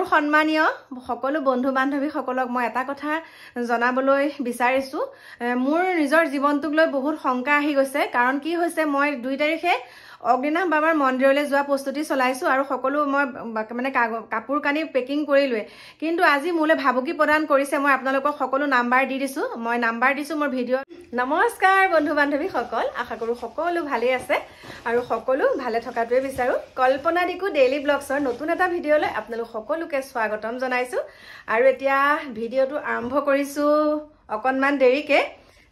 মোৰ সন্মানীয় সকলো বন্ধু বান্ধৱী সকলক মই এটা কথা জনাবলৈ বিচাৰিছো মোৰ নিজৰ জীৱনটোক লৈ বহুত শংকা আহি গৈছে কাৰণ কি হৈছে মই 2 তাৰিখে অগ্নিনাভ বাবাৰ মন্দিৰলৈ যোৱা প্ৰস্তুতি চলাইছো আৰু সকলো মই মানে কাপোৰ কানি পেকিং কৰিলোৱে কিন্তু আজি মোলে ভাবুকি প্ৰদান কৰিছে মই আপোনালোকক সকলো নাম্বাৰ দি দিছো মই নাম্বাৰ দিছো মোৰ ভিডিঅ' নমস্কাৰ বন্ধু বান্ধৱী সকল আশা কৰো সকলো ভালে আছে আৰু সকলো ভালে থকাটোৱে বিচাৰো কল্পনা দিকু ডেইলি ব্লগছৰ নতুন এটা ভিডিঅ'লৈ আপোনালোক সকলোকে স্বাগতম জনাইছো আৰু এতিয়া ভিডিঅ'টো আৰম্ভ কৰিছো অকনমান দেৰিকে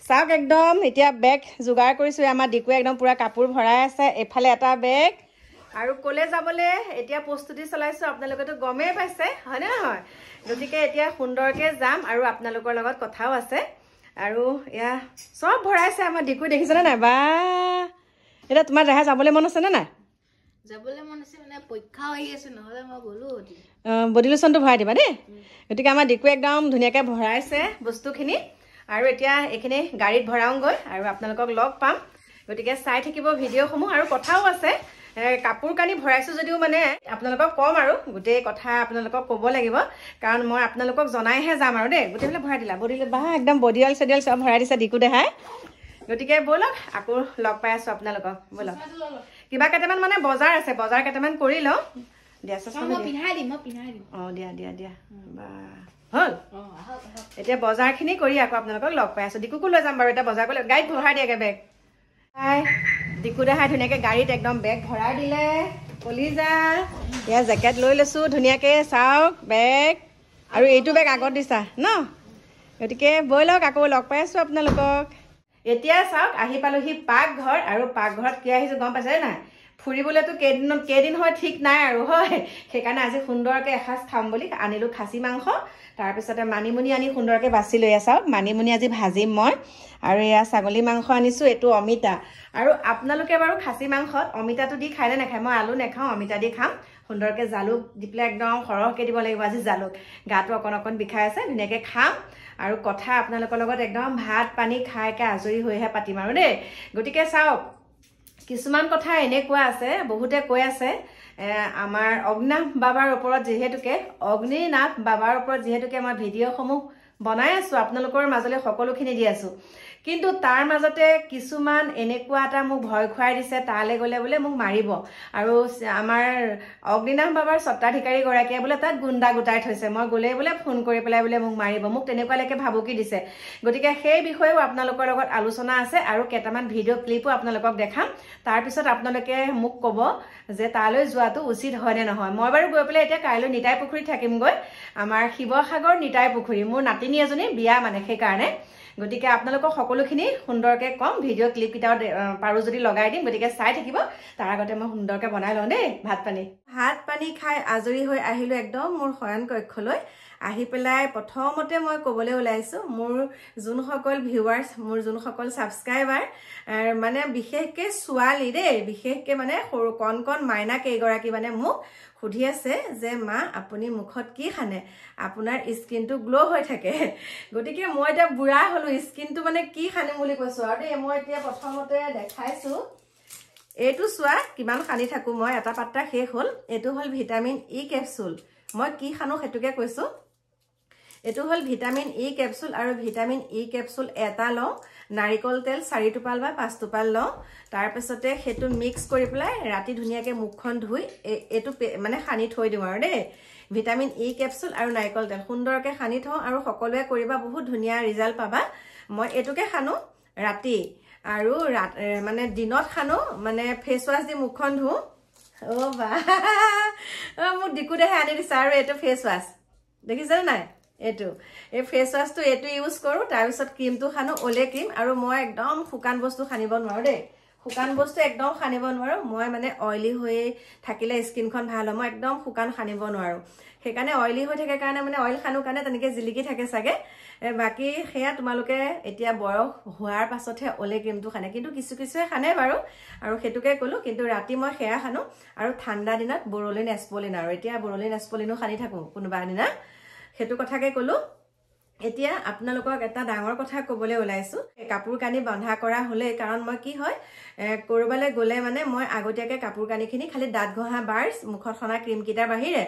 সাক একদম এতিয়া বেগ যোগাৰ কৰিছো আমাৰ দিকু একদম পুৰা কাপোৰ ভৰাই আছে এফালে এটা বেগ আৰু কলে যাবলে এতিয়া প্ৰস্তুতি চলাইছো আপোনালোকেতো গমে পাইছে হয় না হয় গতিকে এতিয়া সুন্দৰকে যাম আৰু আপোনালোকৰ লগত কথাও আছে আৰু ইয়া সব ভৰাইছে আমাৰ দিকু দেখিছনে নাই বা এটা তোমাৰ দেখা যাবলে মন আছে না নাই যাবলে মন আছে মানে পৰীক্ষা হৈ আছে নহলে মই গলো বডি লোশনটো ভৰাই দিবা দেই গতিকে আমাৰ দিকু একদম ধুনিয়াকে ভৰাইছে বস্তুখিনি আৰু এতিয়া এখিনি গাড়ীত ভৰাওঁগৈ আৰু আপোনালোকক লগ পাম গতিকে চাই থাকিব ভিডিঅ'সমূহ আৰু কথাও আছে কাপোৰ কানি ভৰাইছো যদিও মানে আপোনালোকক কম আৰু গোটেই কথা আপোনালোকক ক'ব লাগিব কাৰণ মই আপোনালোকক জনাইহে যাম আৰু দেই গোটেইবিলাক ভৰাই দিলা বডি বা একদম বডি অইল চেডিয়েল সব ভৰাই দিছে দিকু দেখাই গতিকে বলক আকৌ লগ পাই আছো আপোনালোকক বলক কিবা কেইটামান মানে বজাৰ আছে বজাৰ কেইটামান কৰি লওঁ দিয়া মই পিন্ধাই দিম দিয়া বা হল এতিয়া বজাৰখিনি কৰি আকৌ আপোনালোকক লগ পাই আছো দিকুকো লৈ যাম বাৰু এটা বজাৰ কৰি গাড়ীত ভৰাই দিয়াগে বেগ দিকু দেখাই ধুনীয়াকে গাড়ীত একদম বেগ ভৰাই দিলে কলিজা এয়া জেকেট লৈ লৈছো ধুনীয়াকে চাওক বেগ আৰু এইটো বেগ আগত দিছা ন গতিকে ব'লক আকৌ লগ পাই আছো আপোনালোকক এতিয়া চাওক আহি পালোহি পাকঘৰ আৰু পাকঘৰত কি আহিছো গম পাইছে নাই ফুৰিবলেতো কেইদিন হয় ঠিক নাই আৰু হয় সেইকাৰণে আজি সুন্দৰকে এসাঁজ খাম বুলি আনিলো খাচী মাংস তাৰপিছতে মানিমুনি আনি সুন্দৰকে বাছি লৈ চাওক মানিমুনি আজি ভাজিম মই আৰু এয়া ছাগলী মাংস আনিছো এইটো অমিতা আৰু আপোনালোকে বাৰু খাচী মাংসত অমিতাটো দি খায় নে নাখায় মই আলু নাখাওঁ অমিতা দি খাম সুন্দৰকে জালুক দি পেলাই একদম সৰহকে দিব লাগিব আজি জালুক গাটো অকণ বিষাই আছে ধুনীয়াকে খাম আৰু কথা আপোনালোকৰ লগত একদম ভাত পানী খাইকে আজৰি হৈহে পাতিম আৰু দেই গতিকে চাওক কিছুমান কথা এনেকুৱা আছে বহুতে কৈ আছে আমাৰ অগ্নিনাভ বাবাৰ ওপৰত যিহেতুকে মই ভিডিঅ'সমূহ বনাই আছো আপোনালোকৰ মাজলৈ সকলোখিনি দি আছো কিন্তু তাৰ মাজতে কিছুমান এনেকুৱা এটা মোক ভয় খুৱাই দিছে তালে গলে বোলে মোক মাৰিব আৰু আমাৰ অগ্নিনাভ বাবাৰ সত্তাধিকাৰী গৰাকীয়ে বোলে তাত গুণ্ডা গোটাই থৈছে মই গলে বোলে ফোন কৰি পেলাই বোলে মোক মাৰিব মোক তেনেকুৱালৈকে ভাবুকি দিছে গতিকে সেই বিষয়েও আপোনালোকৰ লগত আলোচনা আছে আৰু কেইটামান ভিডিঅ' ক্লিপো আপোনালোকক দেখাম তাৰ পিছত আপোনালোকে মোক ক'ব যে তালৈ যোৱাটো উচিত হয় নে নহয় মই বাৰু গৈ পেলাই এতিয়া কাইলৈ নিতাই পুখুৰীত থাকিমগৈ আমাৰ শিৱসাগৰ নিতাই পুখুৰী মোৰ নাতিনী এজনী বিয়া মানে সেইকাৰণে গতিকে আপোনালোকক সকলোখিনি সুন্দৰকে কম ভিডিঅ' ক্লিপ কেইটাও পাৰো যদি লগাই দিম গতিকে চাই থাকিব তাৰ আগতে মই সুন্দৰকে বনাই লওঁ দেই ভাত পানী খাই আজৰি হৈ আহিলো একদম মোৰ শয়ন কক্ষলৈ আহি পেলাই প্ৰথমতে মই ক'বলৈ ওলাইছো মোৰ যোনসকল ভিউৱাৰ্ছ মোৰ যোনসকল ছাবস্ক্ৰাইবাৰ মানে বিশেষকে ছোৱালী দেই বিশেষকে মানে সৰু কণ মাইনা কেইগৰাকী মানে মোক সুধি আছে যে মা আপুনি মুখত কি খানে আপোনাৰ স্কিনটো গ্লো হৈ থাকে গতিকে মই এটা বুঢ়া হলো স্কিনটো মানে কি খানিম বুলি কৈছো আৰু দেই মই এতিয়া প্ৰথমতে দেখাইছো এইটো চোৱা কিমান খানি থাকো মই এটা পাত্তা শেষ হল এইটো হল ভিটামিন ই কেপচুল মই কি খানো হেতুকে কৈছো এটো হল ভিটামিন ই কেপসুল আৰু ভিটামিন ই কেপসুল এটা লওঁ নাৰিকল তেল 4 টোপাল বা 5 টোপাল লওঁ তাৰ পিছতে হেতু মিক্স কৰি পেলাই ৰাতি ধুনিয়াকে মুখখন ধুই এটো মানে খানি থৈ দিম আৰু দেই ভিটামিন ই কেপসুল আৰু নাৰিকল তেল সুন্দৰকে খানি থওঁ আৰু সকলোৱে কৰিবা বহুত ধুনিয়া ৰিজাল্ট পাবা মই এটোকে খানো ৰাতি আৰু মানে দিনত খানো মানে ফেস ওয়াশ দি মুখখন ধু ও বা মোক দিকু দেহে আনি দিছে আৰু এটো ফেস ওয়াশ দেখিছে নাই এটো এই ফেস ওয়াশটো এটো ইউজ কৰো তাৰ পিছত ক্ৰীমটো খানো ওলে ক্ৰীম আৰু মই একদম শুকান বস্তু খানিব নোৱাৰো দেই শুকান বস্তু একদম খানিব নোৱাৰো মই মানে অইলি হৈ থাকিলে স্কিনখন ভাল হয় মই একদম শুকান খানিব নোৱাৰো সেইকাৰণে অইলি হৈ থাকে কাৰণে মানে অইল খানো কাৰণে তেনেকে জিলিকি থাকে সাগে বাকি হেয়া তোমালোকে এতিয়া বয়স হোৱাৰ পাছতহে ওলে ক্ৰীমটো খানে কিন্তু কিছুৱে খানে বাৰু আৰু হেতুকে কলো কিন্তু ৰাতি মই হেয়া খানো আৰু ঠাণ্ডা দিনত বৰলিন এস্পলিন আৰু এতিয়া বৰলিন এস্পলিনো খানি থাকো কোনোবা দিনা হেতু কথাকে কলো এতিয়া আপোনালোকক এটা ডাঙৰ কথা ক'বলৈ ওলাইছোঁ কাপোৰ কানি বন্ধা কৰা হ'লে কাৰণ মই কি হয় কৰবালৈ গ'লে মানে মই আগতীয়াকৈ কাপোৰ কানিখিনি খালি দাঁত ঘঁহা ব্ৰাছ মুখত সনা ক্ৰীমকেইটাৰ বাহিৰে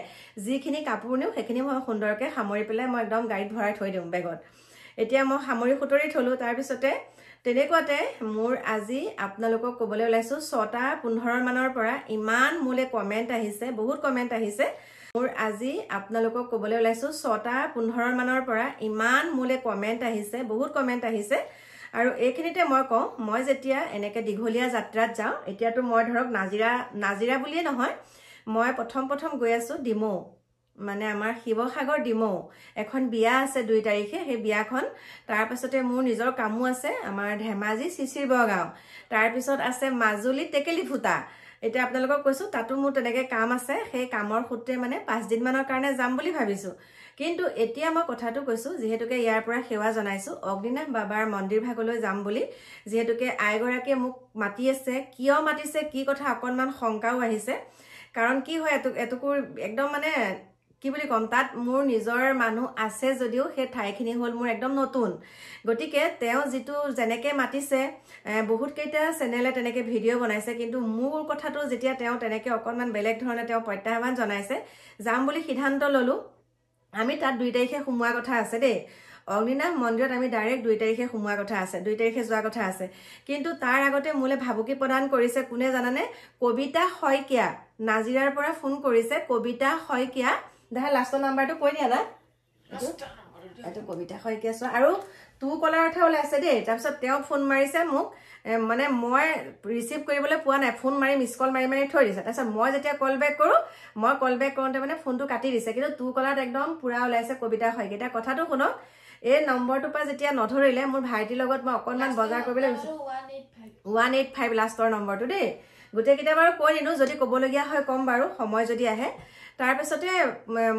যিখিনি কাপোৰ নিওঁ সেইখিনি মই সুন্দৰকৈ সামৰি পেলাই মই একদম গাড়ীত ভৰাই থৈ দিওঁ বেগত এতিয়া মই সামৰি সুতৰি থলোঁ তাৰপিছতে তেনেকুৱাতে মোৰ আজি আপোনালোকক ক'বলৈ ওলাইছোঁ 6:15 মানৰ পৰা ইমান মোলৈ কমেণ্ট আহিছে বহুত কমেণ্ট আহিছে মোৰ আজি আপোনালোকক ক'বলৈ ওলাইছোঁ 6:15 মানৰ পৰা ইমান মোলৈ কমেণ্ট আহিছে বহুত কমেণ্ট আহিছে আৰু এইখিনিতে মই কওঁ মই যেতিয়া এনেকৈ দীঘলীয়া যাত্ৰাত যাওঁ এতিয়াতো মই ধৰক নাজিৰা বুলিয়ে নহয় মই প্ৰথম গৈ আছোঁ ডিমৌ মানে আমাৰ শিৱসাগৰ ডিমৌ এখন বিয়া আছে 2 তাৰিখে সেই বিয়াখন তাৰপিছতে মোৰ নিজৰ কামো আছে আমাৰ ধেমাজি চিচিৰ বগাঁও তাৰপিছত আছে মাজুলী টেকেলিফুটা এতিয়া আপোনালোকক কৈছোঁ তাতো মোৰ তেনেকৈ কাম আছে সেই কামৰ সূত্ৰে মানে 5 দিনমানৰ কাৰণে যাম বুলি ভাবিছোঁ কিন্তু এতিয়া মই কথাটো কৈছোঁ যিহেতুকে ইয়াৰ পৰা সেৱা জনাইছোঁ অগ্নিনাভ বাবাৰ মন্দিৰ ভাগলৈ যাম বুলি যিহেতুকে আইগৰাকীয়ে মোক মাতি আছে কিয় মাতিছে কি কথা অকণমান শংকাও আহিছে কাৰণ কি হয় এটুকুৰ একদম মানে কি বুলি ক'ম তাত মোৰ নিজৰ মানুহ আছে যদিও সেই ঠাইখিনি হ'ল মোৰ একদম নতুন গতিকে তেওঁ যিটো যেনেকৈ মাতিছে বহুত কেইটা চেনেলে তেনেকৈ ভিডিঅ' বনাইছে কিন্তু মোৰ কথাটো যেতিয়া তেওঁ তেনেকৈ অকণমান বেলেগ ধৰণে তেওঁ প্ৰত্যাহ্বান জনাইছে যাম বুলি সিদ্ধান্ত ল'লোঁ আমি তাত 2 তাৰিখে সোমোৱা কথা আছে দেই অগ্নিনাভ মন্দিৰত আমি ডাইৰেক্ট 2 তাৰিখে সোমোৱা কথা আছে 2 তাৰিখে যোৱা কথা আছে কিন্তু তাৰ আগতে মোলৈ ভাবুকি প্ৰদান কৰিছে কোনে জানানে কবিতা শইকীয়া নাজিৰাৰ পৰা ফোন কৰিছে কবিতা শইকীয়া দেখা লাষ্টৰ নাম্বাৰটো কৈ দিয়া না এইটো কবিতা শইকীয়া চোৱা আৰু তোৰ কলাৰ কথা ওলাইছে দেই তাৰপিছত তেওঁ ফোন মাৰিছে মোক মানে মই ৰিচিভ কৰিবলৈ পোৱা নাই ফোন মাৰি মিছ কল মাৰি থৈ দিছে তাৰপিছত মই যেতিয়া কল বেক কৰোঁ মই কল বেক কৰোঁতে মানে ফোনটো কাটি দিছে কিন্তু তোৰ কলাত একদম পূৰা ওলাইছে কবিতা শইকীয়া কথাটো শুনক এই নম্বৰটোৰ পৰা যেতিয়া নধৰিলে মোৰ ভাইটিৰ লগত মই অকণমান বজাৰ কৰিবলৈ গৈছোঁ 185 লাষ্টৰ নম্বৰটো দেই গোটেইকেইটা বাৰু কৈ দিলোঁ যদি ক'বলগীয়া হয় ক'ম বাৰু সময় যদি আহে তাৰপিছতে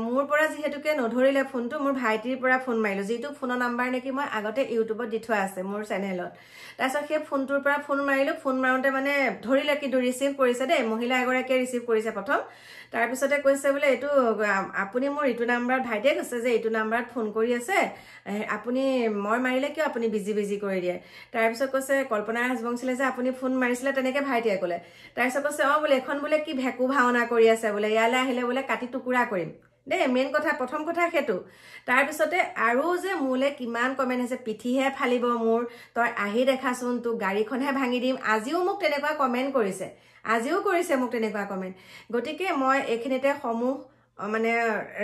মোৰ পৰা যিহেতুকে নধৰিলে ফোনটো মোৰ ভাইটিৰ পৰা ফোন মাৰিলোঁ যিটো ফোনৰ নাম্বাৰ নেকি মই আগতে ইউটিউবত দি থোৱা আছে মোৰ চেনেলত তাৰপিছত সেই ফোনটোৰ পৰা ফোন মাৰিলোঁ ফোন মাৰোঁতে মানে ধৰিলে কিন্তু ৰিচিভ কৰিছে দেই মহিলা এগৰাকীয়ে ৰিচিভ কৰিছে প্ৰথম তাৰপিছতে কৈছে বোলে এইটো আপুনি মোৰ ইটো নাম্বাৰত ভাইটিয়ে কৈছে যে এইটো নাম্বাৰত ফোন কৰি আছে আপুনি মই মাৰিলে কিয় আপুনি বিজি কৰি দিয়ে তাৰপিছত কৈছে কল্পনা ৰাজবংশীলে যে আপুনি ফোন মাৰিছিলে তেনেকৈ ভাইটিয়ে ক'লে তাৰপিছত কৈছে বোলে এখন বোলে কি ভেকু ভাওনা কৰি আছে বোলে ইয়ালৈ আহিলে বোলে কাটি টুকুৰা কৰিম দেই মেইন কথা প্ৰথম কথা সেইটো তাৰপিছতে আৰু যে মোলৈ কিমান কমেণ্ট আছে পিঠিহে ফালিব মোৰ তই আহি দেখাচোন তোক গাড়ীখনহে ভাঙি দিম আজিও মোক তেনেকুৱা কমেণ্ট কৰিছে মোক তেনেকুৱা কমেণ্ট গতিকে মই এইখিনিতে সমূহ মানে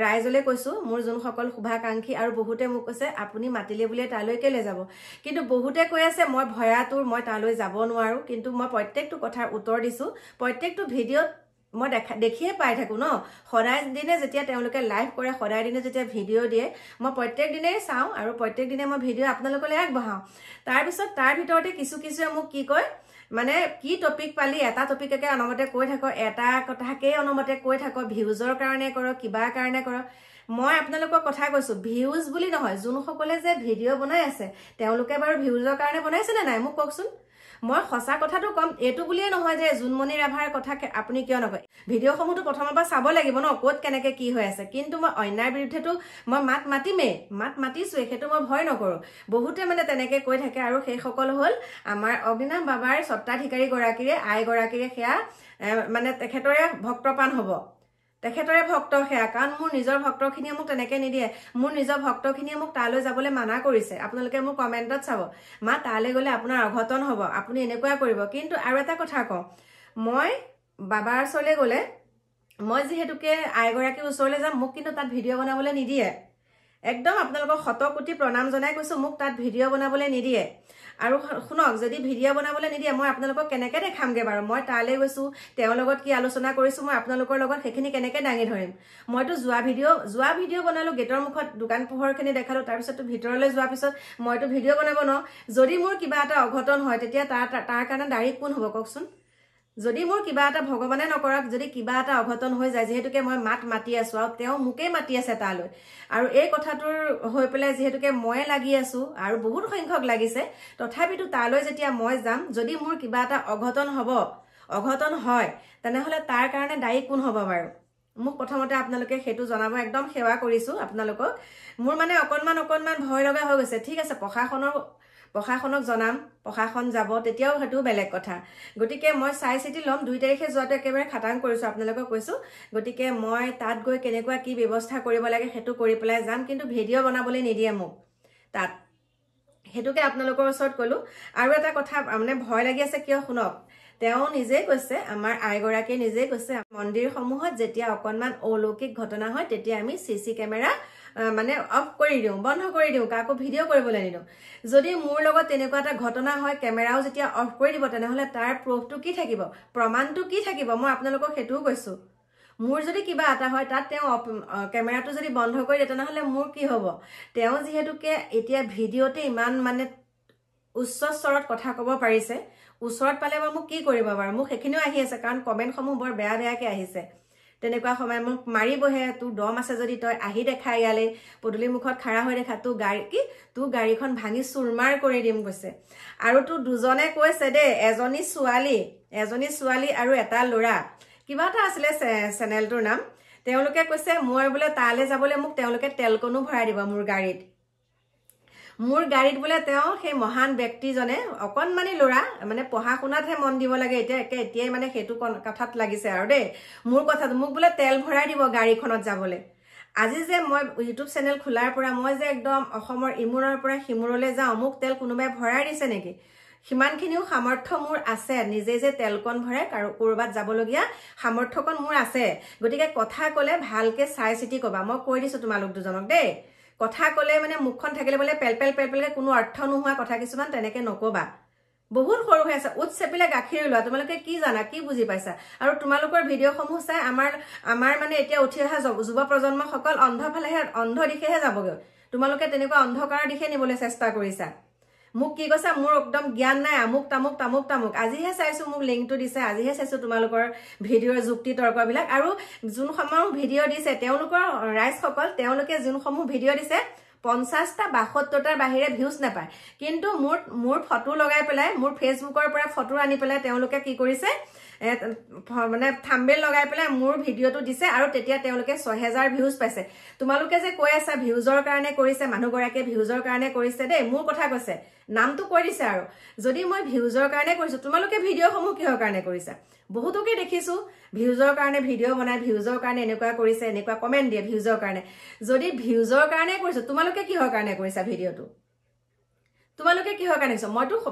ৰাইজলৈ কৈছোঁ মোৰ যোনসকল শুভাকাংক্ষী আৰু বহুতে মোক কৈছে আপুনি মাতিলে বুলিয়ে তালৈ কেলৈ যাব কিন্তু বহুতে কৈ আছে মই ভয়াতুৰ মই তালৈ যাব নোৱাৰোঁ কিন্তু মই প্ৰত্যেকটো কথাৰ উত্তৰ দিছোঁ প্ৰত্যেকটো ভিডিঅ'ত মই দেখিয়ে পাই থাকোঁ ন সদায় দিনে যেতিয়া তেওঁলোকে লাইভ কৰে সদায় দিনে যেতিয়া ভিডিঅ' দিয়ে মই প্ৰত্যেক দিনেই চাওঁ আৰু প্ৰত্যেক দিনে মই ভিডিঅ' আপোনালোকলৈ আগবঢ়াওঁ তাৰপিছত তাৰ ভিতৰতে কিছুৱে মোক কি কয় মানে কি টপিক পালি এটা টপিককে অনমতে কৈ থাক এটা কথাকেই অনমতে কৈ থাক ভিউজৰ কাৰণে কৰ কিবাৰ কাৰণে কৰ মই আপোনালোকৰ কথা কৈছোঁ ভিউজ বুলি নহয় যোনসকলে যে ভিডিঅ' বনাই আছে তেওঁলোকে বাৰু ভিউজৰ কাৰণে বনাইছে নে নাই মোক কওকচোন মই সঁচা কথাটো কম এইটো বুলিয়ে নহয় যে জুনমণি ৰাভাৰ কথা আপুনি কিয় নকয় ভিডিঅ'সমূহতো প্ৰথমৰ পৰা চাব লাগিব ন ক'ত কেনেকৈ কি হৈ আছে কিন্তু মই অন্যায়ৰ বিৰুদ্ধেতো মই মাত মাতিছোঁৱেই সেইটো মই ভয় নকৰোঁ বহুতে মানে তেনেকৈ কৈ থাকে আৰু সেইসকল হ'ল আমাৰ অগ্নিনাভ বাবাৰ স্বত্বাধিকাৰীগৰাকীৰে আইগৰাকীৰে সেয়া মানে তেখেতৰে ভক্তপ্ৰাণ হ'ব তেখেতৰে ভক্ত সেয়া কাৰণ মোৰ নিজৰ ভক্তখিনিয়ে মোক তেনেকৈ নিদিয়ে মোৰ নিজৰ ভক্তখিনিয়ে মোক তালৈ যাবলৈ মানা কৰিছে আপোনালোকে মোৰ কমেণ্টত চাব তালৈ গ'লে আপোনাৰ অঘটন হ'ব আপুনি এনেকুৱা কৰিব কিন্তু আৰু এটা কথা কওঁ মই বাবাৰ ওচৰলৈ গ'লে মই যিহেতুকে আইগৰাকীৰ ওচৰলৈ যাম মোক কিন্তু তাত ভিডিঅ' বনাবলৈ নিদিয়ে একদম আপোনালোকক শতকোটি প্ৰণাম জনাই কৈছোঁ মোক তাত ভিডিঅ' বনাবলৈ নিদিয়ে আৰু শুনক যদি ভিডিঅ' বনাবলৈ নিদিয়ে মই আপোনালোকক কেনেকৈ দেখামগৈ বাৰু মই তালৈ গৈছোঁ তেওঁৰ লগত কি আলোচনা কৰিছোঁ মই আপোনালোকৰ লগত সেইখিনি কেনেকৈ দাঙি ধৰিম মইতো যোৱা ভিডিঅ' বনালোঁ গেটৰ মুখত দোকান পোহৰখিনি দেখালোঁ তাৰপিছতো ভিতৰলৈ যোৱাৰ পিছত মইতো ভিডিঅ' বনাব নোৱাৰোঁ যদি মোৰ কিবা এটা অঘটন হয় তেতিয়া তাৰ কাৰণে দায়ী কোন হ'ব কওকচোন যদি মোৰ কিবা এটা ভগৱানে নকৰক যদি কিবা এটা অঘটন হৈ যায় যিহেতুকে মই মাতি আছোঁ আৰু তেওঁ মোকেই মাতি আছে তালৈ আৰু এই কথাটোৰ হৈ পেলাই যিহেতুকে ময়ে লাগি আছোঁ আৰু বহুত সংখ্যক লাগিছে তথাপিতো তালৈ যেতিয়া মই যাম যদি মোৰ কিবা এটা অঘটন হয় তেনেহ'লে তাৰ কাৰণে দায়ী কোন হ'ব বাৰু মোক প্ৰথমতে আপোনালোকে সেইটো জনাব একদম সেৱা কৰিছোঁ আপোনালোকক মোৰ মানে অকণমান ভয় লগা হৈ গৈছে ঠিক আছে প্ৰশাসনক জনাম প্ৰশাসন যাব তেতিয়াও সেইটো বেলেগ কথা গতিকে মই চাই চিতি ল'ম 2 তাৰিখে যোৱাটো একেবাৰে খাটাং কৰিছোঁ আপোনালোকক কৈছোঁ গতিকে মই তাত গৈ কেনেকুৱা কি ব্যৱস্থা কৰিব লাগে সেইটো কৰি পেলাই যাম কিন্তু ভিডিঅ' বনাবলৈ নিদিয়ে মোক তাত হেতুকে আপোনালোকৰ ওচৰত কলো আৰু এটা কথা মানে ভয় লাগি আছে কিয় শুনক তেওঁ নিজে কৈছে আমাৰ আইগৰাকী নিজে কৈছে মন্দিৰ সমূহত যেতিয়া অকনমান অলৌকিক ঘটনা হয় তেতিয়া আমি সিসি কেমেৰা মানে অফ কৰি দিও বন্ধ কৰি দিও কাকো ভিডিঅ' কৰিবলৈ নিদিও যদি মোৰ লগত তেনেকুৱা এটা ঘটনা হয় কেমেৰাও যেতিয়া অফ কৰি দিব তেনেহলে তাৰ প্ৰুফটো কি থাকিব প্ৰমাণটো কি থাকিব মই আপোনালোকক হেতুও কৈছো মোৰ যদি কিবা এটা হয় তাত তেওঁ কেমেৰাটো যদি বন্ধ কৰি দিয়ে তেনেহলে মোৰ কি হ'ব তেওঁ যেহেতুকে এতিয়া ভিডিঅ'তে ইমান মানে উচ্চ স্তৰত কথা ক'ব পাৰিছে ওচৰত পালে মোক কি কৰিব বাৰু মোক হেখিনিও আহি আছে কাৰণ কমেন্টসমূহ বৰ বেয়াকে আহিছে তেনেকুৱা সময় মোক মাৰিবহে তোৰ দম আছে যদি তই আহি দেখা ইয়ালে পদুলি মুখত খাৰা হৈ দেখা তোৰ গাড়ীখন ভাঙি চুৰমাৰ কৰি দিম কৈছে আৰু তোৰ দুজনে কৈছে দে এজনী ছোৱালী আৰু এটা ল'ৰা কিবা এটা আছিলে চেনেলটোৰ নাম তেওঁলোকে কৈছে মই বোলে তালে যাবলৈ মোক তেওঁলোকে তেলকনো ভৰাই দিব মোৰ গাড়ীত বোলে তেওঁ সেই মহান ব্যক্তিজনে অকনমানি ল'ৰা মানে পঢ়া শুনাতহে মন দিব লাগে এতিয়াই মানে সেইটো কথাত লাগিছে আৰু দেই মোৰ কথাটো মোক বোলে তেল ভৰাই দিব গাড়ীখনত যাবলৈ আজি যে মই ইউটিউব চেনেল খোলাৰ পৰা মই যে একদম অসমৰ ইমূৰৰ পৰা সিমূৰলৈ যাওঁ মোক তেল কোনোবাই ভৰাই দিছে নেকি সিমানখিনিও সামৰ্থ্য মোৰ আছে নিজে যে তেলকন ভৰাই কৰবাত যাবলগীয়া সামৰ্থ্যকন মোৰ আছে গতিকে কথা ক'লে ভালকে চাই চিতি কবা মই কৈ দিছো তোমালোক দুজনক দেই কথা ক'লে মানে মুখখন থাকিলে বোলে পেলপেলকে কোনো অৰ্থ নোহোৱা কথা কিছুমান তেনেকে নকবা বহুত সৰু হৈ আছে উৎ চেপিলে গাখীৰ লোৱা তোমালোকে কি জানা কি বুজি পাইছা আৰু তোমালোকৰ ভিডিঅ'সমূহ চাই আমাৰ মানে এতিয়া উঠি অহা যুৱ প্ৰজন্মসকল অন্ধ দিশেহে যাবগৈ তোমালোকে তেনেকুৱা অন্ধকাৰৰ দিশে নিবলৈ চেষ্টা কৰিছা মোক কি কৈছা মোৰ একদম জ্ঞান নাই আমুক তামুক আজিহে চাইছো মোক লিংকটো দিছে আজিহে চাইছো তোমালোকৰ ভিডিঅ'ৰ যুক্তি তৰ্কবিলাক আৰু যোনসমূহ ভিডিঅ' দিছে তেওঁলোকৰ ৰাইজসকল তেওঁলোকে যোনসমূহ ভিডিঅ' দিছে 50টা 72টাৰ বাহিৰে ভিউজ নাপায় কিন্তু মোৰ ফটো লগাই পেলাই মোৰ ফেচবুকৰ পৰা ফটো আনি পেলাই তেওঁলোকে কি কৰিছে মানে থাম্বনেল লগাই পেলাই মোৰ ভিডিঅ'টো দিছে আৰু তেতিয়া তেওঁলোকে 6000 ভিউজ পাইছে তোমালোকে যে কৈ আছা ভিউজৰ কাৰণে কৰিছে মানুহগৰাকীয়ে ভিউজৰ কাৰণে কৰিছে দেই মোৰ কথা কৈছে নামটো কৈ দিছে আৰু যদি মই ভিউজৰ কাৰণে কৰিছো তোমালোকে ভিডিঅ'সমূহ কিহৰ কাৰণে কৰিছা বহুতকে দেখিছো ভিউজৰ কাৰণে ভিডিঅ' বনাই ভিউজৰ কাৰণে এনেকুৱা কৰিছে এনেকুৱা কমেন্ট দিয়ে ভিউজৰ কাৰণে যদি ভিউজৰ কাৰণে কৰিছো তোমালোকে কিহৰ কাৰণে কৰিছা ভিডিঅ'টো তোমালোকে কিহৰ কাৰণে কৰিছা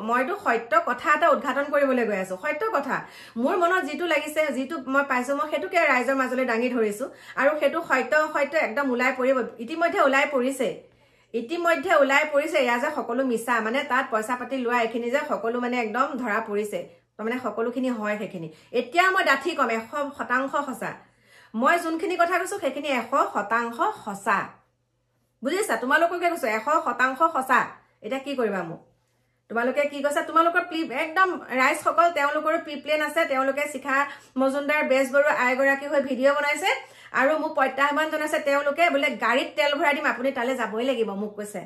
মইতো সত্য কথা এটা উদ্ঘাটন কৰিবলৈ গৈ আছো সত্য কথা মোৰ মনত যেটো লাগিছে যেটো মই পাইছো মই হেতুকে ৰাইজৰ মাজলৈ দাঙি ধৰিছো আৰু হেতু সত্য একদম উলাই পৰিব ইতিমধ্যে উলাই পৰিছে ইয়া যে সকলো মিছা মানে তাত পইচা পাতি লোৱা এখিনি যে সকলো মানে একদম ধৰা পৰিছে মানে সকলোখিনি হয় সেইখিনি এতিয়া মই ডাঠি কম 100% সঁচা মই যোনখিনি কথা কৈছো সেইখিনি 100% সঁচা বুজিছা তোমালোককে কৈছো 100% সঁচা এটা কি কৰিবা মোক তোমালোকে কি কৈছা তোমালোকৰ একদম ৰাইজ সকল তেওঁলোকৰ প্ৰিপ্লেন আছে তেওঁলোকে শিখা মজুমদাৰ বেজ বৰুৱা আইগৰাকী হৈ ভিডিঅ' বনাইছে আৰু মোক প্ৰত্যাহ্বান জনাইছে তেওঁলোকে বোলে গাড়ীত তেল ভৰাই দিম আপুনি তালে যাবই লাগিব মোক কৈছে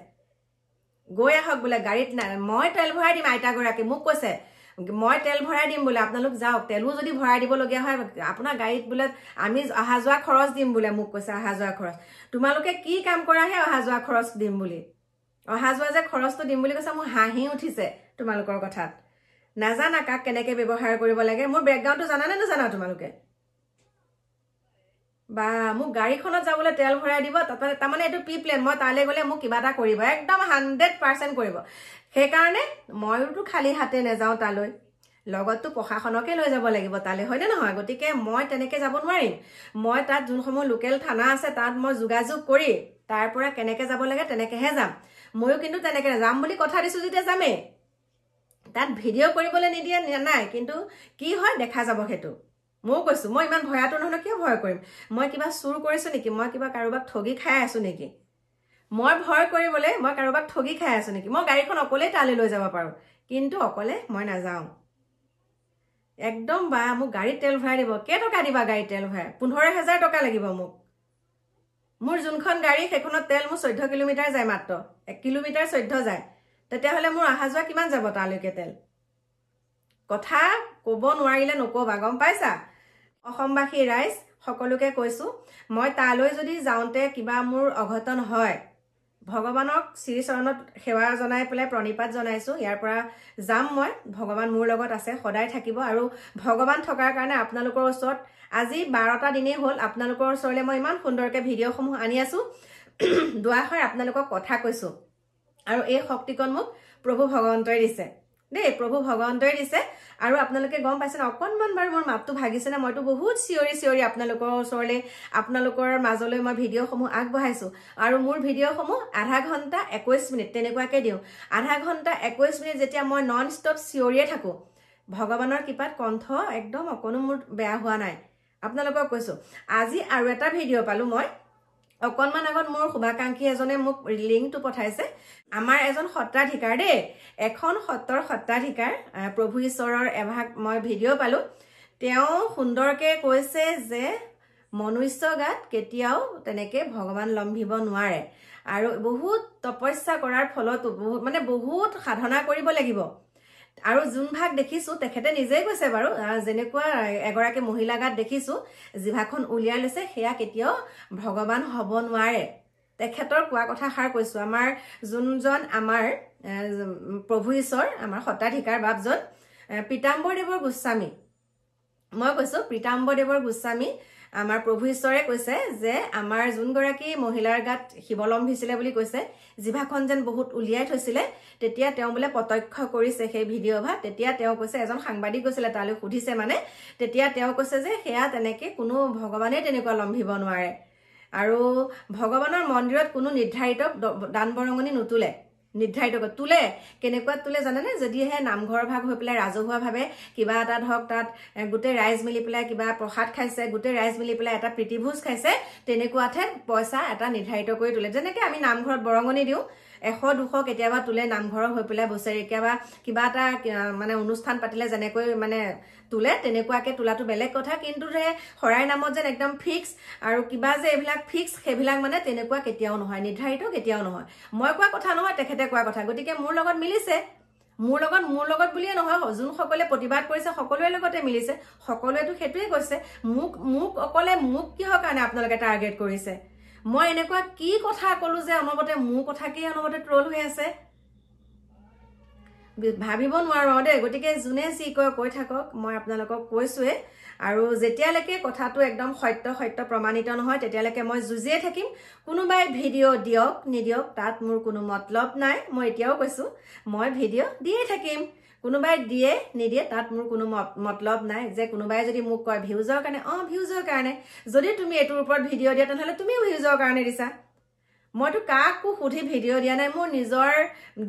গৈ আহক বোলে গাড়ীত মই তেল ভৰাই দিম আইতাগৰাকী মোক কৈছে মই তেল ভৰাই দিম বোলে আপোনালোক যাওক তেলও যদি ভৰাই দিব লগিয়া হয় আপোনাৰ গাড়ীত বোলে আমি অহা যোৱা খৰচ দিম বোলে মোক কৈছে অহা যোৱা খৰচ তোমালোকে কি কাম কৰাহে অহা যোৱা খৰচ দিম বুলি অহা যোৱা যে খৰচটো দিম বুলি কৈছে মোৰ হাঁহি উঠিছে তোমালোকৰ কথাত নাজানা কাক কেনেকে ব্যৱহাৰ কৰিব লাগে মোৰ বেকগ্ৰাউণ্ডটো জানা নে নাজানা তোমালোকে বা মোক গাড়ীখনত যাবলৈ তেল ভৰাই দিব তাৰমানে এইটো প্ৰিপ্লেন মই তালে গ'লে মোক কিবা এটা কৰিব একদম 100% কৰিব সেইকাৰণে মইতো খালি হাতে নেযাওঁ তালৈ লগতটো প্ৰশাসনকে লৈ যাব লাগিব তালে হয়নে নহয় গতিকে মই তেনেকে যাব নোৱাৰিম মই তাত যোনসমূহ লোকেল থানা আছে তাত মই যোগাযোগ কৰি তাৰ পৰা কেনেকে যাব লাগে তেনেকেহে যাম ময়ো কিন্তু তেনেকে যাম বুলি কথা দিছো যেতিয়া যামে তাত ভিডিঅ' কৰিবলৈ নিদিয়ে নাই কিন্তু কি হয় দেখা যাব হেতু মই কৈছো মই ইমান ভয়াটো নহয় কিয় ভয় কৰিম মই কিবা চুৰ কৰিছো নেকি মই কিবা কাৰোবাক ঠগি খাই আছো নেকি মই ভয় কৰিবলৈ মই কাৰোবাক ঠগি খাই আছো নেকি মই গাড়ীখন অকলে তালে লৈ যাব পাৰো কিন্তু অকলে মই নাযাওঁ একদম বা মোক গাড়ীত তেল ভৰাই দিব কেই টকা দিবা গাড়ীত তেল ভৰাই 15000 টকা লাগিব মোক মোৰ যোনখন গাড়ী সেইখনত তেল মোৰ 14 কিলোমিটাৰ যায় মাত্ৰ 1 কিলোমিটাৰ 14 যায় তেতিয়াহলে মোৰ অহা যোৱা কিমান যাব তালৈকে তেল কথা ক'ব নোৱাৰিলে নকবা গম পাইছা অসমবাসী ৰাইজ সকলোকে কৈছো মই তালৈ যদি যাওঁতে কিবা মোৰ অঘটন হয় ভগৱানক শ্ৰীচৰণত সেৱা জনাই পেলাই প্ৰণিপাত জনাইছো ইয়াৰ পৰা যাম মই ভগৱান মোৰ লগত আছে সদায় থাকিব আৰু ভগৱান থকাৰ কাৰণে আপোনালোকৰ ওচৰত আজি 12টা দিনেই হ'ল আপোনালোকৰ ওচৰলৈ মই ইমান সুন্দৰকৈ ভিডিঅ'সমূহ আনি আছো দুআষাৰ আপোনালোকক কথা কৈছো আৰু এই শক্তিকণ মোক প্ৰভু ভগৱন্তই দিছে দেই প্ৰভু ভগৱন্তই দিছে আৰু আপোনালোকে গম পাইছে না অকণমান বাৰু মোৰ মাতটো ভাগিছে না মইতো বহুত চিঞৰি আপোনালোকৰ ওচৰলৈ আপোনালোকৰ মাজলৈ মই ভিডিঅ'সমূহ আগবঢ়াইছো আৰু মোৰ ভিডিঅ'সমূহ আধা ঘণ্টা 21 মিনিট তেনেকুৱাকৈ দিওঁ আধা ঘণ্টা 21 মিনিট যেতিয়া মই নন ষ্টপ চিঞৰিয়ে থাকোঁ ভগৱানৰ কৃপাত কণ্ঠ একদম অকণো মোৰ বেয়া হোৱা নাই আপোনালোকক কৈছো আজি আৰু এটা ভিডিঅ' পালো মই অকণমান আগত মোৰ শুভাকাংক্ষী এজনে মোক লিংকটো পঠাইছে আমাৰ এজন সত্ৰাধিকাৰ দেই এখন সত্ৰৰ সত্ৰাধিকাৰ প্ৰভু ঈশ্বৰৰ এভাগ মই ভিডিঅ' পালো তেওঁ সুন্দৰকৈ কৈছে যে মনুষ্য গাত কেতিয়াও তেনেকৈ ভগৱান লম্ভিব নোৱাৰে আৰু বহুত তপস্যা কৰাৰ ফলতো বহুত সাধনা কৰিব লাগিব আৰু যোন ভাগ দেখিছো তেখেতে নিজেই কৈছে বাৰু যেনেকুৱা এগৰাকী মহিলা গাত দেখিছো জিভাখন উলিয়াই লৈছে সেয়া কেতিয়াও ভগৱান হ'ব নোৱাৰে তেখেতৰ কোৱা কথাষাৰ কৈছো আমাৰ যোনজন আমাৰ প্ৰভু ঈশ্বৰ আমাৰ সত্ৰাধিকাৰ বাপজন পীতাম্বৰদেৱৰ গোস্বামী মই কৈছো পীতাম্বৰদেৱৰ গোস্বামী আমাৰ প্ৰভু ঈশ্বৰে কৈছে যে আমাৰ যোনগৰাকী মহিলাৰ গাত শিৱলম্ভিছিলে বুলি কৈছে জিভাখন যেন বহুত উলিয়াই থৈছিলে তেতিয়া তেওঁ বোলে প্ৰত্যক্ষ কৰিছে সেই ভিডিঅ' ভাগ তেতিয়া তেওঁ কৈছে এজন সাংবাদিক গৈছিলে তালৈ সুধিছে মানে তেতিয়া তেওঁ কৈছে যে সেয়া তেনেকৈ কোনো ভগৱানে তেনেকুৱা লম্ভিব নোৱাৰে আৰু ভগৱানৰ মন্দিৰত কোনো নিৰ্ধাৰিত দান বৰঙণি নুতুলে নিৰ্ধাৰিত তোলে কেনেকুৱা তোলে জানেনে যদিহে নামঘৰ ভাগ হৈ পেলাই ৰাজহুৱাভাৱে কিবা এটা ধৰক তাত গোটেই ৰাইজ মিলি পেলাই কিবা প্ৰসাদ খাইছে গোটেই ৰাইজ মিলি পেলাই এটা প্ৰীতিভোজ খাইছে তেনেকুৱাতহে পইচা এটা নিৰ্ধাৰিত কৰি তোলে যেনেকৈ আমি নামঘৰত বৰঙণি দিওঁ 100-200 কেতিয়াবা তোলে নামঘৰ হৈ পেলাই বছৰেকীয়া বা কিবা এটা মানে অনুষ্ঠান পাতিলে যেনেকৈ মানে তোলে তেনেকুৱাকৈ তোলাটো বেলেগ কথা কিন্তু যে শৰাই নামত যেন একদম ফিক্স আৰু কিবা যে এইবিলাক ফিক্স সেইবিলাক মানে তেনেকুৱা কেতিয়াও নহয় নিৰ্ধাৰিত কেতিয়াও নহয় মই কোৱা কথা নহয় তেখেতে কোৱা কথা গতিকে মোৰ লগত মিলিছে মোৰ লগত বুলিয়ে নহয় যোনসকলে প্ৰতিবাদ কৰিছে সকলোৰে লগতে মিলিছে সকলোৱেতো সেইটোৱে কৈছে মোক অকলে মোক কিহৰ কাৰণে আপোনালোকে টাৰ্গেট কৰিছে মই এনেকুৱা কি কথা কলো যে অনবতে মোৰ কথাকেই অনবতে ট্ৰল হৈ আছে ভাবিব নোৱাৰো দেই গতিকে যোনে যি কয় কৈ থাকক মই আপোনালোকক কৈছোৱে আৰু যেতিয়ালৈকে কথাটো একদম সত্য প্ৰমাণিত নহয় তেতিয়ালৈকে মই যুঁজিয়ে থাকিম কোনোবাই ভিডিঅ' দিয়ক নিদিয়ক তাত মোৰ কোনো মতলব নাই মই এতিয়াও কৈছো মই ভিডিঅ' দিয়ে থাকিম কোনোবাই দিয়ে নিদিয়ে তাত মোৰ কোনো মতলব নাই যে কোনোবাই যদি মোক কয় ভিউজৰ কাৰণে ভিউজৰ কাৰণে যদি তুমি এটোৰ ওপৰত ভিডিঅ' দিয়া তেনেহ'লে তুমিও ভিউজৰ কাৰণে দিছা মইতো কাকো সুধি ভিডিঅ' দিয়া নাই মোৰ নিজৰ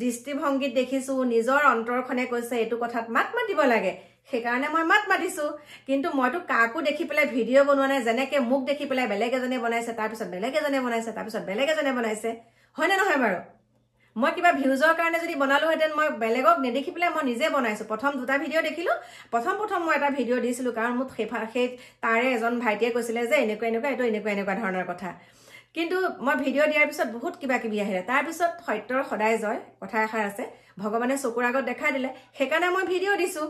দৃষ্টিভংগীত দেখিছো নিজৰ অন্তৰখনে কৈছে এইটো কথাত মাত মাতিব লাগে সেইকাৰণে মই মাত মাতিছো কিন্তু মইতো কাকো দেখি পেলাই ভিডিঅ' বনোৱা নাই যেনেকৈ মোক দেখি পেলাই বেলেগ এজনে বনাইছে তাৰপিছত বেলেগ এজনে বনাইছে তাৰপিছত বেলেগ এজনে বনাইছে হয়নে নহয় বাৰু মই কিবা ভিউজৰ কাৰণে যদি বনালোহেঁতেন মই বেলেগক নেদেখি পেলাই মই নিজে বনাইছো প্ৰথম 2টা ভিডিঅ' দেখিলো প্ৰথম মই এটা ভিডিঅ' দিছিলো কাৰণ মোক সেই তাৰে এজন ভাইটিয়ে কৈছিলে যে এনেকুৱা ধৰণৰ কথা কিন্তু মই ভিডিঅ' দিয়াৰ পিছত বহুত কিবা কিবি আহিলে তাৰপিছত সত্যৰ সদায় জয় কথা এষাৰ আছে ভগৱানে চকুৰ আগত দেখাই দিলে সেইকাৰণে মই ভিডিঅ' দিছো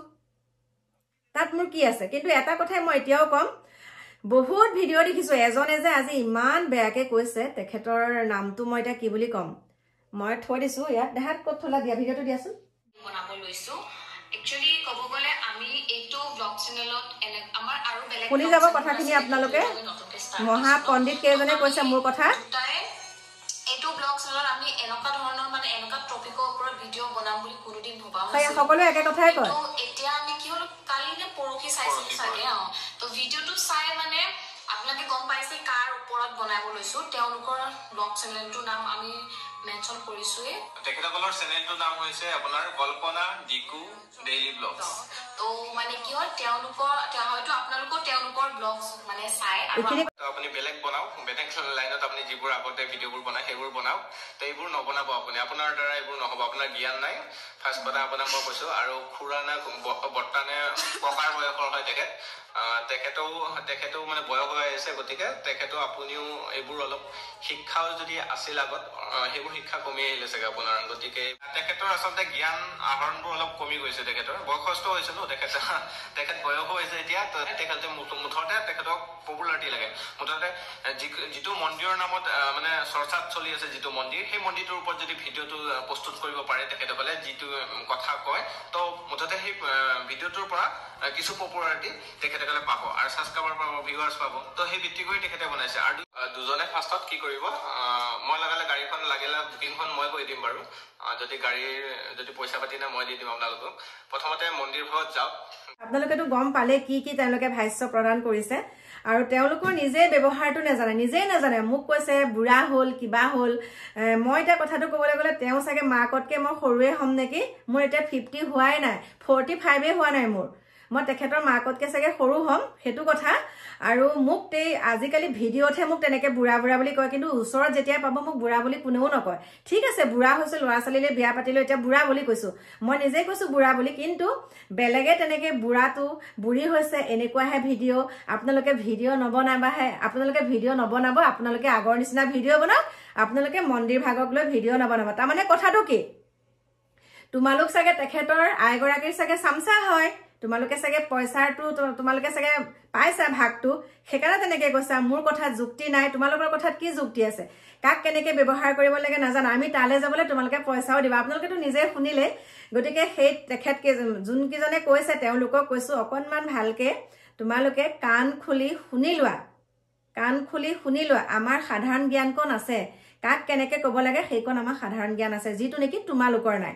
তাত মোৰ কি আছে কিন্তু এটা কথাই মই এতিয়াও কম বহুত ভিডিঅ' দেখিছো এজনে যে আজি ইমান বেয়াকে কৈছে তেখেতৰ নামটো মই এতিয়া কি বুলি ক'ম মই থৈ দিছো ইয়াত দেখাত ক'ত থলা দিয়া ভিডিঅ'টো দিয়াচোন বনাব লৈছো একচুয়ালি ক'ব গ'লে আমি এইটো ব্লগ চেনেলত আমাৰ আৰু বেলেগ শুনি যাব কথাখিনি আপোনালোকে মহা পণ্ডিত কেইজনে কৈছে মোৰ কথা এইটো ব্লগ চেনেলত আমি এনেকুৱা ধৰণৰ মানে এনেকুৱা টপিকৰ ওপৰত ভিডিঅ' বনাম বুলি কোনোদিন ভবা নাছিল সকলোৱে একে কথাই কয় এতিয়া আমি কি হ'ল কালি নে পৰহি চাইছিলো চাগে তো ভিডিঅ'টো চাই মানে আপোনালোকে গম পাইছে কাৰ ওপৰত বনাব লৈছো তেওঁলোকৰ ব্লগ চেনেলটোৰ নাম আমি মেনশন কৰিছোৱে তেখেতসকলৰ চেনেলটোৰ নাম হৈছে আপোনাৰ কল্পনা ডিকু ডেইলি ব্লগছ তো মানে কি হয় হয়তো আপোনালোকৰ তেওঁলোকৰ ব্লগছ মানে চাই আৰু আপুনি বেলেগ বনাওক বেলেগ লাইনত আপুনি যিবোৰ আগতে ভিডিঅ'বোৰ বনাই সেইবোৰ বনাওক তো এইবোৰ নবনাব আপুনি আপোনাৰ দ্বাৰা এইবোৰ নহ'ব আপোনাৰ জ্ঞান নাই ফাৰ্ষ্ট কথা আপোনাক মই কৈছো আৰু খুৰা নে বৰ্তা নে ককাৰ বয়সৰ হয় তেখেতেও মানে বয়স হৈ আহিছে গতিকে তেখেতো আপুনিও এইবোৰ অলপ শিক্ষাও যদি আছিল আগত সেইবোৰ শিক্ষা কমি আহিলে চাগে আপোনাৰ গতিকে তেখেতৰ আচলতে জ্ঞান আহৰণবোৰ অলপ কমি গৈছে তেখেতৰ বয়সস্থ হৈছে ন তেখেত বয়স হৈছে এতিয়া তেখেতে মুঠতে তেখেতক পপুলাৰিটি লাগে মুঠতে যিটো মন্দিৰৰ নামত মানে চৰ্চাত চলি আছে যিটো মন্দিৰ সেই মন্দিৰটোৰ ওপৰত যদি ভিডিঅ'টো প্ৰস্তুত কৰিব পাৰে তেখেতসকলে যিটো কথা কয় তো মুঠতে সেই ভিডিঅ'টোৰ পৰা কিছু পপুলাৰিটি তেখেতসকলে পাব আৰু ছাবস্ক্ৰাইবাৰ পাব ভিউৱাৰ্ছ পাব তো সেই ভিত্তি কৰি তেখেতে বনাইছে আৰু দুজনে ফাৰ্ষ্টত কি কৰিব মই লগালে গাড়ীখন লাগিলে বুকিংখন মই কৰি দিম বাৰু যদি পইচা পাতি নাই মই দি দিম আপোনালোকক প্ৰথমতে মন্দিৰ ভাগত যাওক আপোনালোকেতো গম পালে কি তেওঁলোকে ভাষ্য প্ৰদান কৰিছে আৰু তেওঁলোকৰ নিজে ব্যৱহাৰটো নিজেই নাজানে মোক কৈছে বুঢ়া হ'ল কিবা হ'ল মই এতিয়া কথাটো ক'বলৈ গ'লে তেওঁ চাগে মাকতকৈ মই সৰুৱে হ'ম নেকি মোৰ এতিয়া 50 হোৱাই নাই 45 হোৱা নাই মই তেখেতৰ মাকতকৈ চাগে সৰু হ'ম সেইটো কথা আৰু মোক আজিকালি ভিডিঅ'তহে মোক তেনেকৈ বুঢ়া বুলি কয় কিন্তু ওচৰত যেতিয়া পাব মোক বুঢ়া বুলি কোনেও নকয় ঠিক আছে বুঢ়া হৈছে ল'ৰা ছোৱালীলৈ বিয়া পাতিলৈ এতিয়া বুঢ়া বুলি কৈছোঁ মই নিজেই কৈছোঁ বুঢ়া বুলি কিন্তু বেলেগে তেনেকৈ বুঢ়াটো বুঢ়ী হৈছে এনেকুৱাহে ভিডিঅ' আপোনালোকে ভিডিঅ' নবনাব আপোনালোকে আগৰ নিচিনা ভিডিঅ' বনাওক আপোনালোকে মন্দিৰ ভাগক লৈ ভিডিঅ' নবনাব তাৰমানে কথাটো কি তোমালোক চাগে তেখেতৰ আইগৰাকীৰ চাগে চামচা হয় তোমালোকে চাগে পইচাটো তোমালোকে চাগে পাইছা ভাগটো সেইকাৰণে তেনেকৈ কৈছা মোৰ কথাত যুক্তি নাই তোমালোকৰ কথাত কি যুক্তি আছে কাক কেনেকৈ ব্যৱহাৰ কৰিব লাগে নাজানো আমি তালৈ যাবলৈ তোমালোকে পইচাও দিবা আপোনালোকেতো নিজে শুনিলে গতিকে সেই যোনকেইজনে কৈছে তেওঁলোকক কৈছোঁ অকণমান ভালকৈ তোমালোকে কাণ খুলি শুনি লোৱা আমাৰ সাধাৰণ জ্ঞানকণ আছে কাক কেনেকৈ ক'ব লাগে সেইকণ আমাৰ সাধাৰণ জ্ঞান আছে যিটো নেকি তোমালোকৰ নাই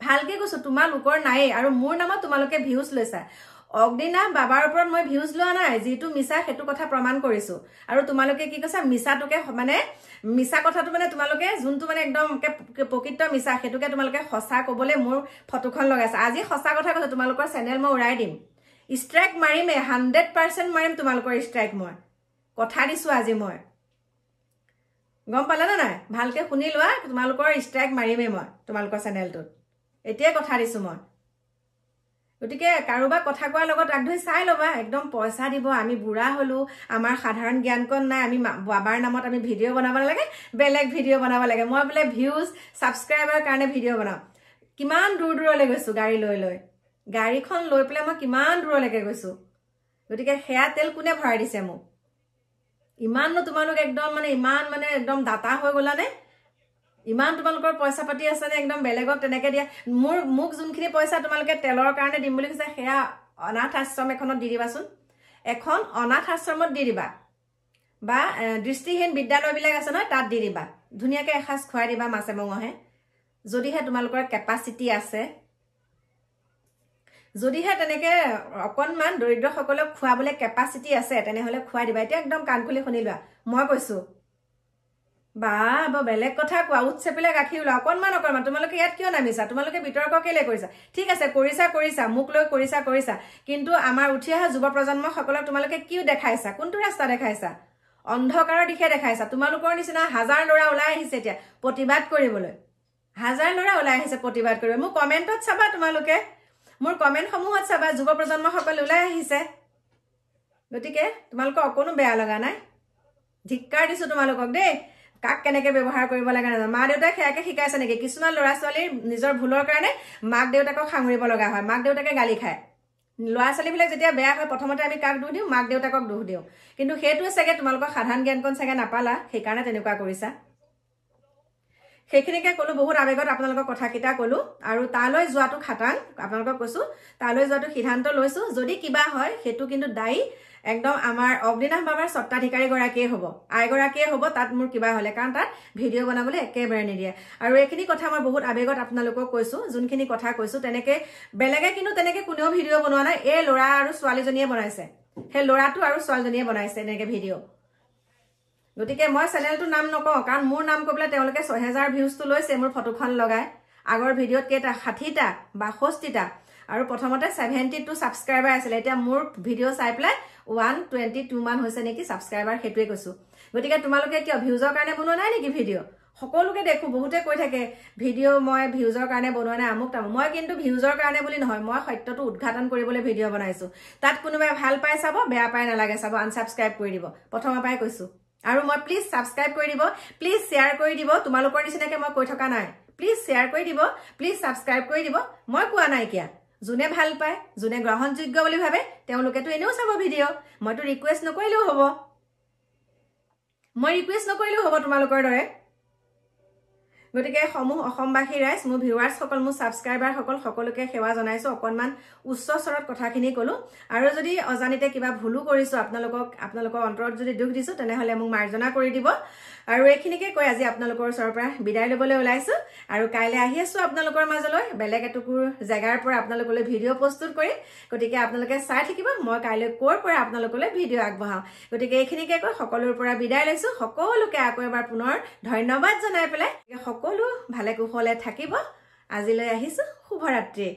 ভালকৈ কৈছোঁ তোমালোকৰ নায়েই আৰু মোৰ নামত তোমালোকে ভিউজ লৈছা অগ্নিনাভ বাবাৰ ওপৰত মই ভিউজ লোৱা নাই যিটো মিছা সেইটো কথা প্ৰমাণ কৰিছোঁ আৰু তোমালোকে কি কৈছা মিছাটোকে মানে মিছা কথাটো মানে তোমালোকে যোনটো মানে একদম প্ৰকৃত মিছা সেইটোকে তোমালোকে সঁচা ক'বলৈ মোৰ ফটোখন লগাইছা আজি সঁচা কথা কৈছোঁ তোমালোকৰ চেনেল মই উৰাই দিম ষ্ট্ৰাইক মাৰিমেই 100% মাৰিম তোমালোকৰ ষ্ট্ৰাইক মই কথা দিছোঁ আজি মই গম পালে নে নাই ভালকৈ শুনি লোৱা তোমালোকৰ ষ্ট্ৰাইক মাৰিমেই মই তোমালোকৰ চেনেলটোত এতিয়াই কথা দিছোঁ মই গতিকে কাৰোবাক কথা কোৱাৰ লগত আগধৰি চাই ল'বা একদম পইচা দিব আমি বুঢ়া হ'লোঁ আমাৰ সাধাৰণ জ্ঞানকণ নাই আমি বাবাৰ নামত আমি ভিডিঅ' বনাব নালাগে বেলেগ ভিডিঅ' বনাব লাগে মই বোলে ভিউজ ছাবস্ক্ৰাইবাৰ কাৰণে ভিডিঅ' বনাওঁ কিমান দূৰলৈ গৈছোঁ গাড়ীখন লৈ পেলাই মই কিমান দূৰলৈকে গৈছোঁ গতিকে সেয়া তেল কোনে ভৰাই দিছে মোক ইমাননো তোমালোক একদম ইমান একদম দাতা হৈ গ'লানে ইমান তোমালোকৰ পইচা পাতি আছেনে একদম বেলেগক তেনেকৈ দিয়া মোক যোনখিনি পইচা তোমালোকে তেলৰ কাৰণে দিম বুলি কৈছে সেয়া অনাথ আশ্ৰম এখনত দি দিবাচোন এখন অনাথ আশ্ৰমত দি দিবা বা দৃষ্টিহীন বিদ্যালয়বিলাক আছে নহয় তাত দি দিবা ধুনীয়াকৈ এসাঁজ খুৱাই দিবা মাছে মঙহে যদিহে তোমালোকৰ কেপাচিটি আছে যদিহে তেনেকৈ অকণমান দৰিদ্ৰসকলক খুৱাবলৈ কেপাচিটি আছে তেনেহ'লে খুৱাই দিবা এতিয়া একদম কাণ খুলি শুনি লোৱা মই কৈছোঁ বা বেলেগ কথা কোৱা উৎচেপিলে গাখীৰ ওলোৱা অকণমান তোমালোকে ইয়াত কিয় নামিছা তোমালোকে বিতৰ্ক কেলে কৰিছা ঠিক আছে কৰিছা মোক লৈ কৰিছা কিন্তু আমাৰ উঠি অহা যুৱ প্ৰজন্মসকলক তোমালোকে কি দেখাইছা কোনটো ৰাস্তা দেখাইছা অন্ধকাৰৰ দিশে দেখাইছা তোমালোকৰ নিচিনা হাজাৰ ল'ৰা ওলাই আহিছে এতিয়া প্ৰতিবাদ কৰিবলৈ মোৰ কমেণ্টত চাবা তোমালোকে মোৰ কমেণ্টসমূহত চাবা যুৱ প্ৰজন্মসকল ওলাই আহিছে গতিকে তোমালোকৰ অকণো বেয়া লগা নাই ধিক্কাৰ দিছোঁ তোমালোকক দেই কাক কেনেকৈ ব্যৱহাৰ কৰিব লাগে নাজানো মা দেউতাক সেয়াকে শিকাইছে নেকি কিছুমান ল'ৰা ছোৱালীৰ নিজৰ ভুলৰ কাৰণে মাক দেউতাকক সাঙুৰিব লগা হয় মাক দেউতাকে গালি খায় ল'ৰা ছোৱালীবিলাক যেতিয়া বেয়া হয় প্ৰথমতে আমি কাক দোষ দিওঁ মাক দেউতাকক দোষ দিওঁ কিন্তু সেইটোৱে চাগে তোমালোকৰ সাধাৰণ জ্ঞানকণ চাগে নাপালা সেইকাৰণে তেনেকুৱা কৰিছা সেইখিনিকে ক'লোঁ বহুত আৱেগত আপোনালোকৰ কথাকেইটা ক'লোঁ আৰু তালৈ যোৱাটো খাটাং আপোনালোকক কৈছোঁ তালৈ যোৱাটো সিদ্ধান্ত লৈছোঁ যদি কিবা হয় সেইটো কিন্তু দায়ী একদম আমাৰ অগ্নিনাভ বাবাৰ স্বত্বাধিকাৰীগৰাকীয়ে হ'ব আইগৰাকীয়ে হ'ব তাত মোৰ কিবা হ'লে কাৰণ তাত ভিডিঅ' বনাবলৈ একেবাৰে নিদিয়ে আৰু এইখিনি কথা মই বহুত আৱেগত আপোনালোকক কৈছোঁ যোনখিনি কথা কৈছোঁ তেনেকৈ বেলেগে কিন্তু তেনেকৈ কোনেও ভিডিঅ' বনোৱা নাই এই ল'ৰা আৰু ছোৱালীজনীয়ে বনাইছে সেই ল'ৰাটো আৰু ছোৱালীজনীয়ে বনাইছে এনেকৈ ভিডিঅ' গতিকে মই চেনেলটোৰ নাম নকওঁ কাৰণ মোৰ নাম কৈ পেলাই তেওঁলোকে 6000 ভিউজটো লৈছে মোৰ ফটোখন লগাই আগৰ ভিডিঅ'ত কেইটা 60টা 62টা আৰু প্ৰথমতে 72 ছাবস্ক্ৰাইবাৰ আছিলে এতিয়া মোৰ ভিডিঅ' চাই পেলাই 122 মান হৈছে নেকি ছাবস্ক্ৰাইবাৰ সেইটোৱে কৈছোঁ গতিকে তোমালোকে কিয় ভিউজৰ কাৰণে বনোৱা নাই নেকি ভিডিঅ' সকলোকে দেখোঁ বহুতে কৈ থাকে ভিডিঅ' মই ভিউজৰ কাৰণে বনোৱা নাই আমুক তামুক মই কিন্তু ভিউজৰ কাৰণে বুলি নহয় মই সত্যটো উদ্ঘাটন কৰিবলৈ ভিডিঅ' বনাইছোঁ তাত কোনোবাই ভাল পাই চাব বেয়া পাই নালাগে চাব আনছাবস্ক্ৰাইব কৰি দিব প্ৰথমৰ পৰাই কৈছোঁ আৰু মই প্লিজ ছাবস্ক্ৰাইব কৰি দিব প্লিজ শ্বেয়াৰ কৰি দিব তোমালোকৰ নিচিনাকৈ মই কৈ থকা নাই প্লিজ শ্বেয়াৰ কৰি দিব প্লিজ ছাবস্ক্ৰাইব কৰি দিব মই কোৱা নাইকিয়া যোনে ভাল পায় যোনে গ্ৰহণযোগ্য বুলি ভাবে তেওঁলোকেতো এনেও চাব ভিডিঅ'। মইতো ৰিকুৱেষ্ট নকৰিলেও হ'ব, তোমালোকৰ দৰে। গতিকে সমূহ অসমবাসী ৰাইজ, মোৰ ভিউৱাৰ্ছসকল, মোৰ ছাবস্ক্ৰাইবাৰসকল সকলোকে সেৱা জনাইছোঁ। অকণমান উচ্চ স্বৰত কথাখিনি ক'লোঁ, আৰু যদি অজানিতে কিবা ভুলো কৰিছোঁ আপোনালোকৰ অন্তৰত যদি দুখ দিছোঁ তেনেহ'লে মোক মাৰ্জনা কৰি দিব। আৰু এইখিনিকে কৈ আজি আপোনালোকৰ ওচৰৰ পৰা বিদায় ল'বলৈ ওলাইছোঁ, আৰু কাইলৈ আহি আছোঁ আপোনালোকৰ মাজলৈ বেলেগ এটুকুৰ জেগাৰ পৰা আপোনালোকলৈ ভিডিঅ' প্ৰস্তুত কৰি। গতিকে আপোনালোকে চাই থাকিব মই কাইলৈ ক'ৰ পৰা আপোনালোকলৈ ভিডিঅ' আগবঢ়াওঁ। গতিকে এইখিনিকে কৈ সকলোৰ পৰা বিদায় লৈছোঁ। সকলোকে আকৌ এবাৰ পুনৰ ধন্যবাদ জনাই পেলাই সকলো ভালে কুশলে থাকিব। আজিলৈ আহিছোঁ, শুভৰাত্ৰি।